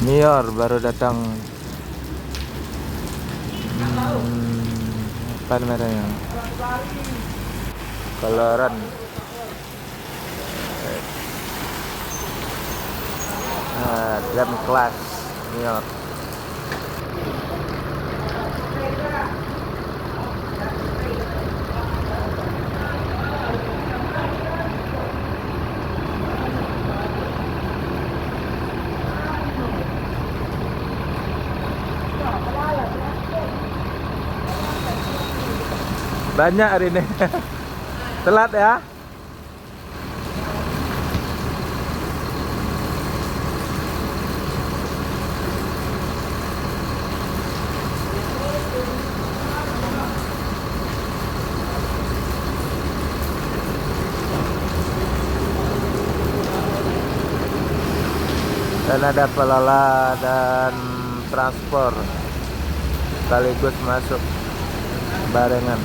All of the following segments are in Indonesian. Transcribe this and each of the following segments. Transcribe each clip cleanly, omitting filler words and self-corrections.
Nior baru datang. Apa namanya? Coloran. Jam kelas Nior. Banyak hari ini. Telat ya. Dan ada pelola dan transport sekaligus masuk barengan.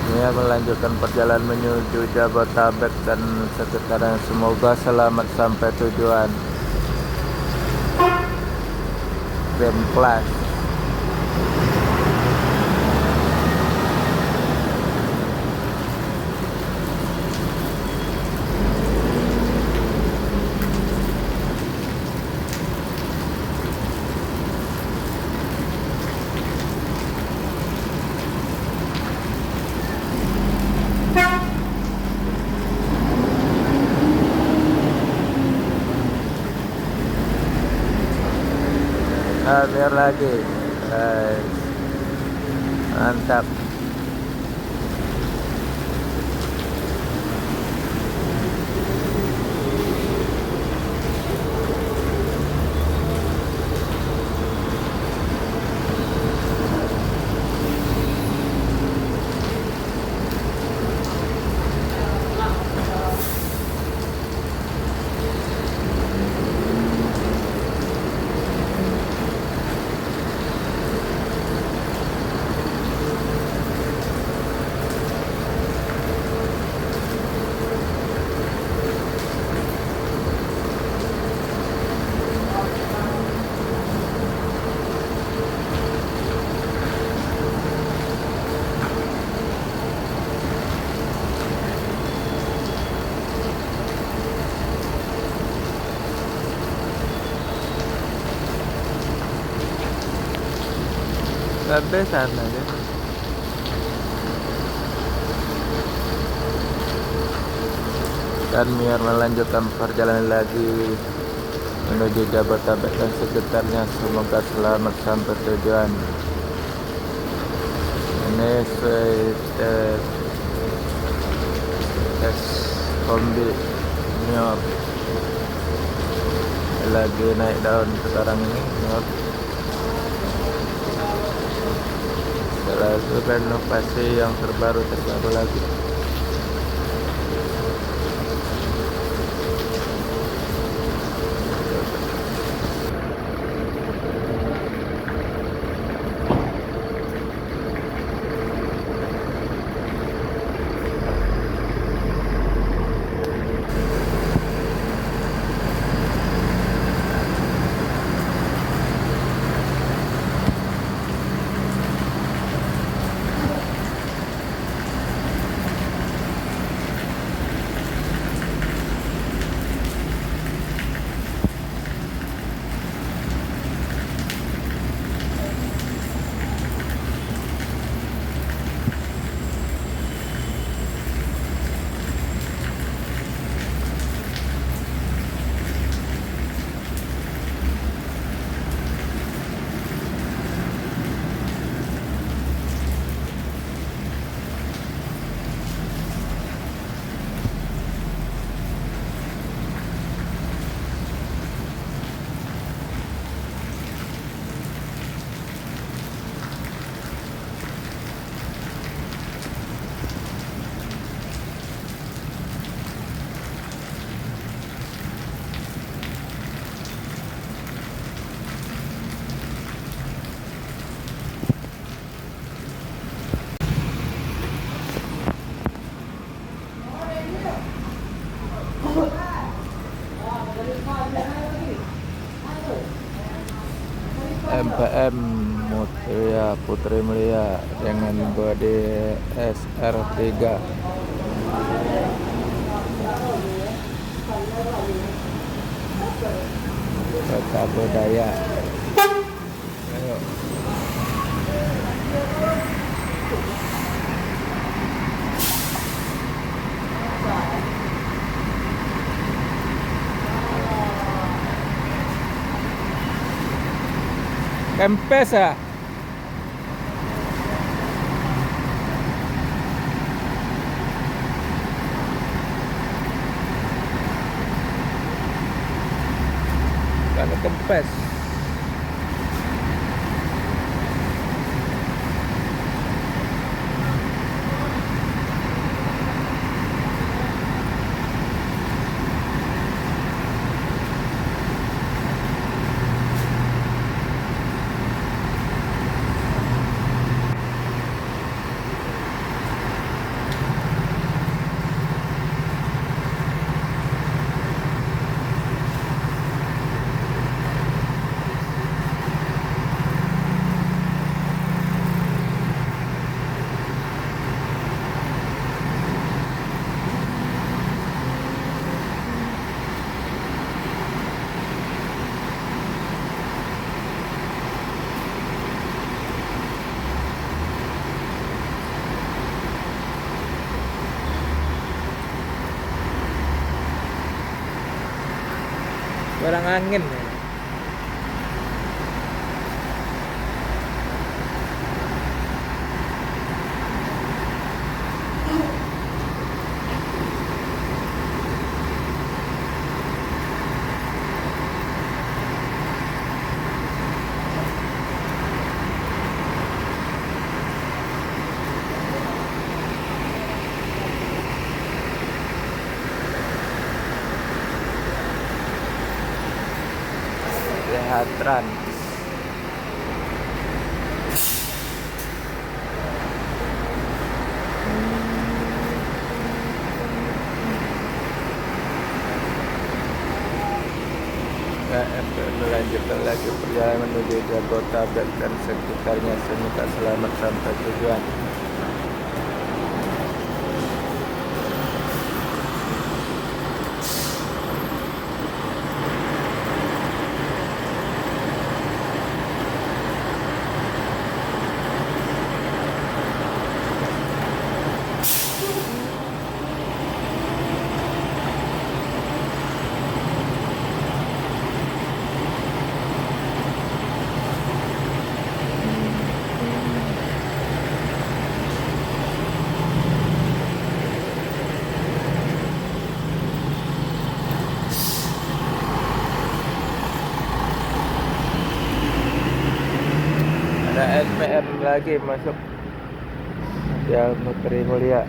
Ini melanjutkan perjalanan menuju Jabodetabek dan sekitarnya. Semoga selamat sampai tujuan. Jam kelas. Biar lagi, guys. Mantap. Sampai sana ya. Dan biar melanjutkan perjalanan lagi menuju Jabodetabek dan sekitarnya. Semoga selamat sampai tujuan. Ini tes kombi Nior lagi naik daun sekarang ini. Nior lalu renovasi yang terbaru lagi. MPM Mutia Putri Mulia dengan bodi SR3. Kota budaya. Ayo. Kempes ya? Karena kempes. Barang angin ya. Lihat Trans. Melanjutkan lagi perjalanan menuju Jabodetabek dan sekitarnya. Semoga selamat sampai tujuan. Ada SPM lagi masuk Mutia Putri Mulia.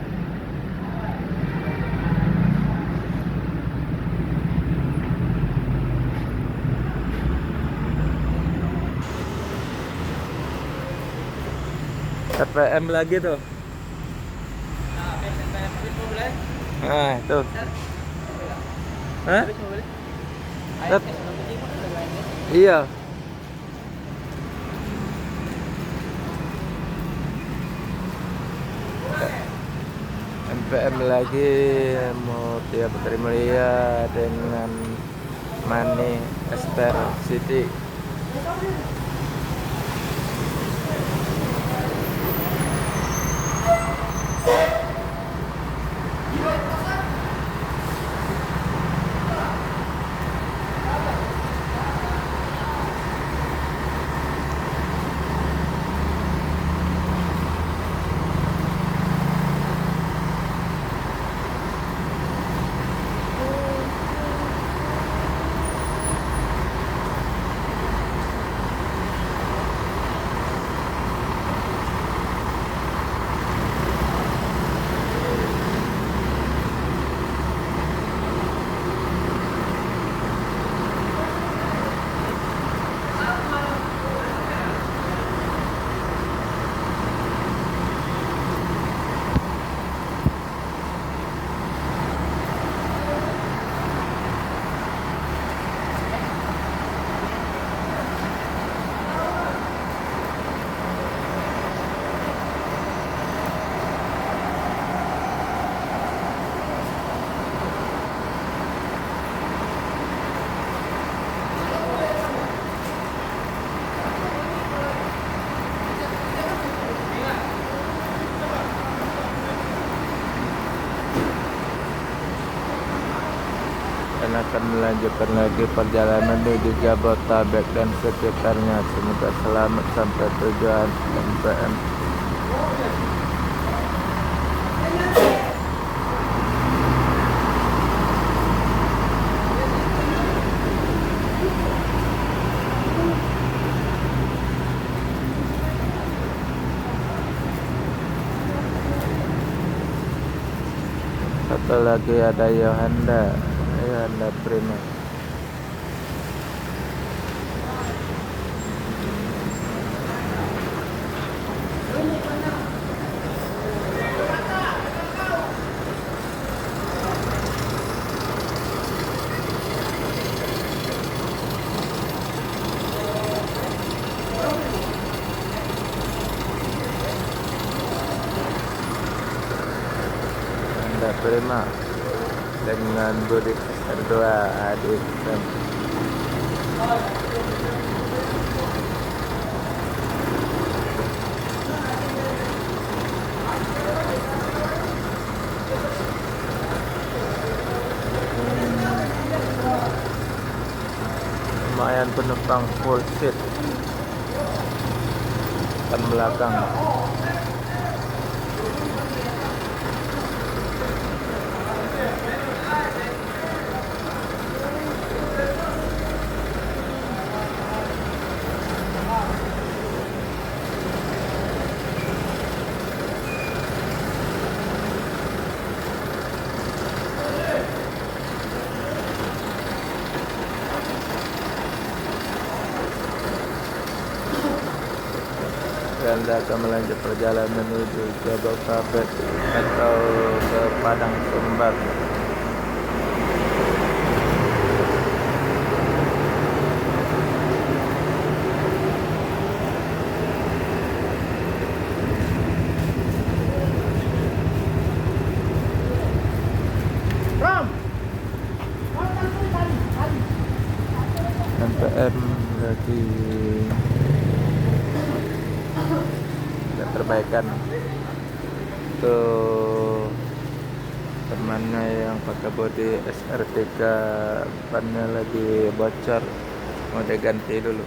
SPM lagi tuh. Nah, itu. Hah? Iya. MPM lagi Mutia Putri Mulia dengan Mani Ester City. dan akan melanjutkan lagi perjalanan menuju Jabodetabek dan sekitarnya. Semoga selamat sampai tujuan MPM. Satu lagi ada Yohanda Prima. Yohanda Prima dengan Budi Erdua adik dan lumayan penumpang full seat depan belakang. Anda akan melanjut perjalanan menuju Jabodetabek atau ke Padang Sumbar. MPM lagi perbaikan tuh temannya yang pakai bodi SR3 bannya lagi bocor, mau diganti dulu.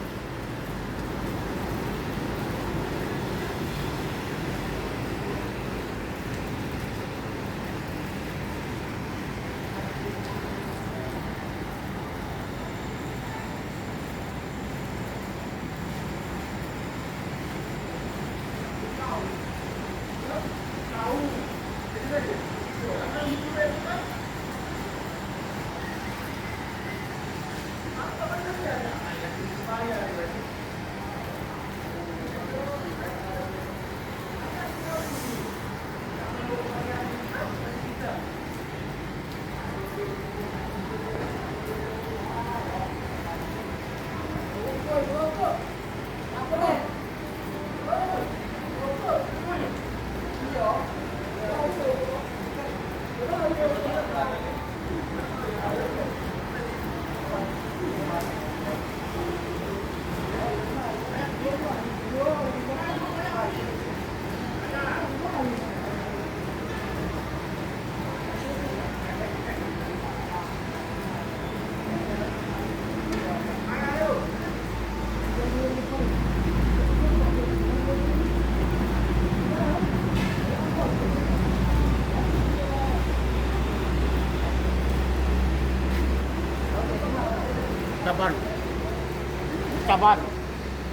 Caban.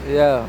Iya.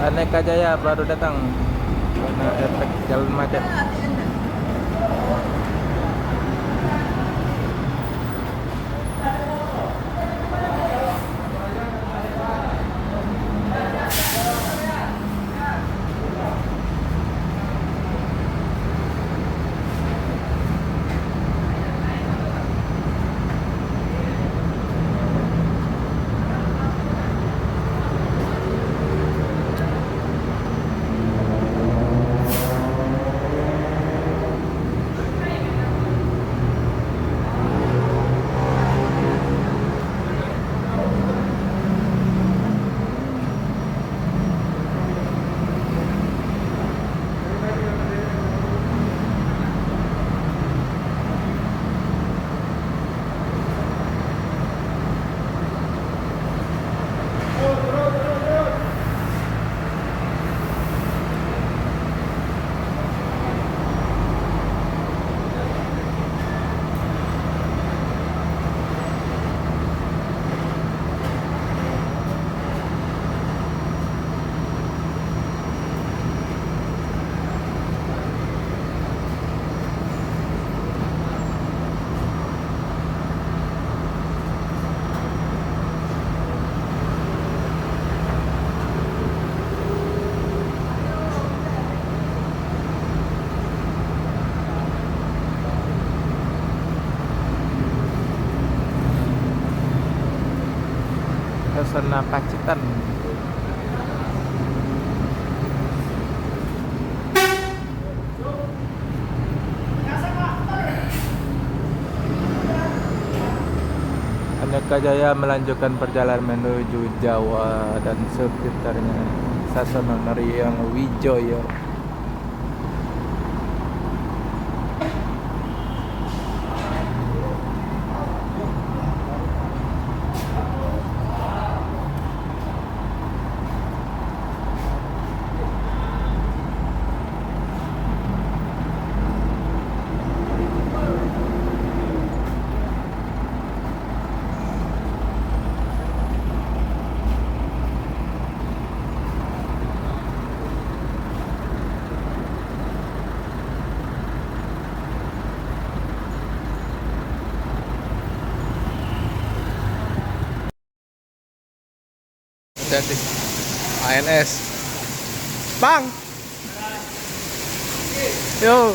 Aneka Jaya baru datang karena efek jalan macet. Pesona Pacitan. Aneka Jaya melanjutkan perjalanan menuju Jawa dan sekitarnya. Sasana Nariang Wijoyo. Hati-hati. ANS. Bang. Yo.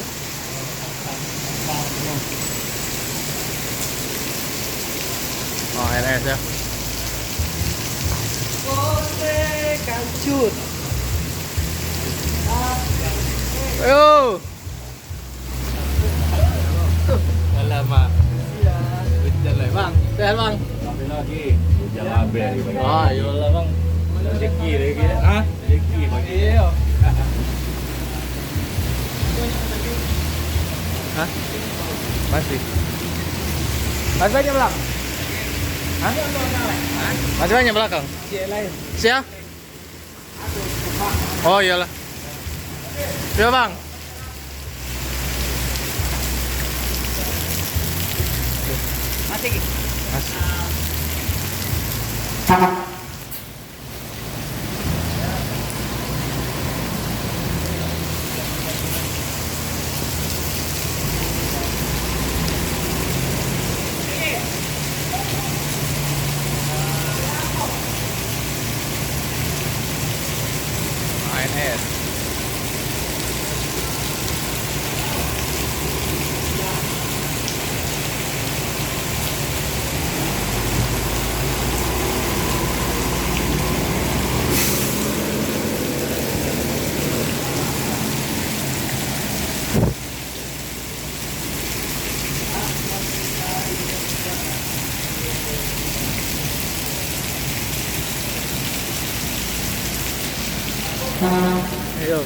Oh, ANS ya. Boleh kancut. Yo. Alamak. Jalan, Bang. Sehat, Bang. Sampai lagi. Jangan abel. Oh, iyalah, Bang. Rezeki lagi. Hah? Rezeki bagi. Iya. Hah? Masih. Masih banyak belakang? Hah? Masih banyak belakang? Siapa? Oh iyalah. Iya Bang. Masih. Masih. ANS. Ayo.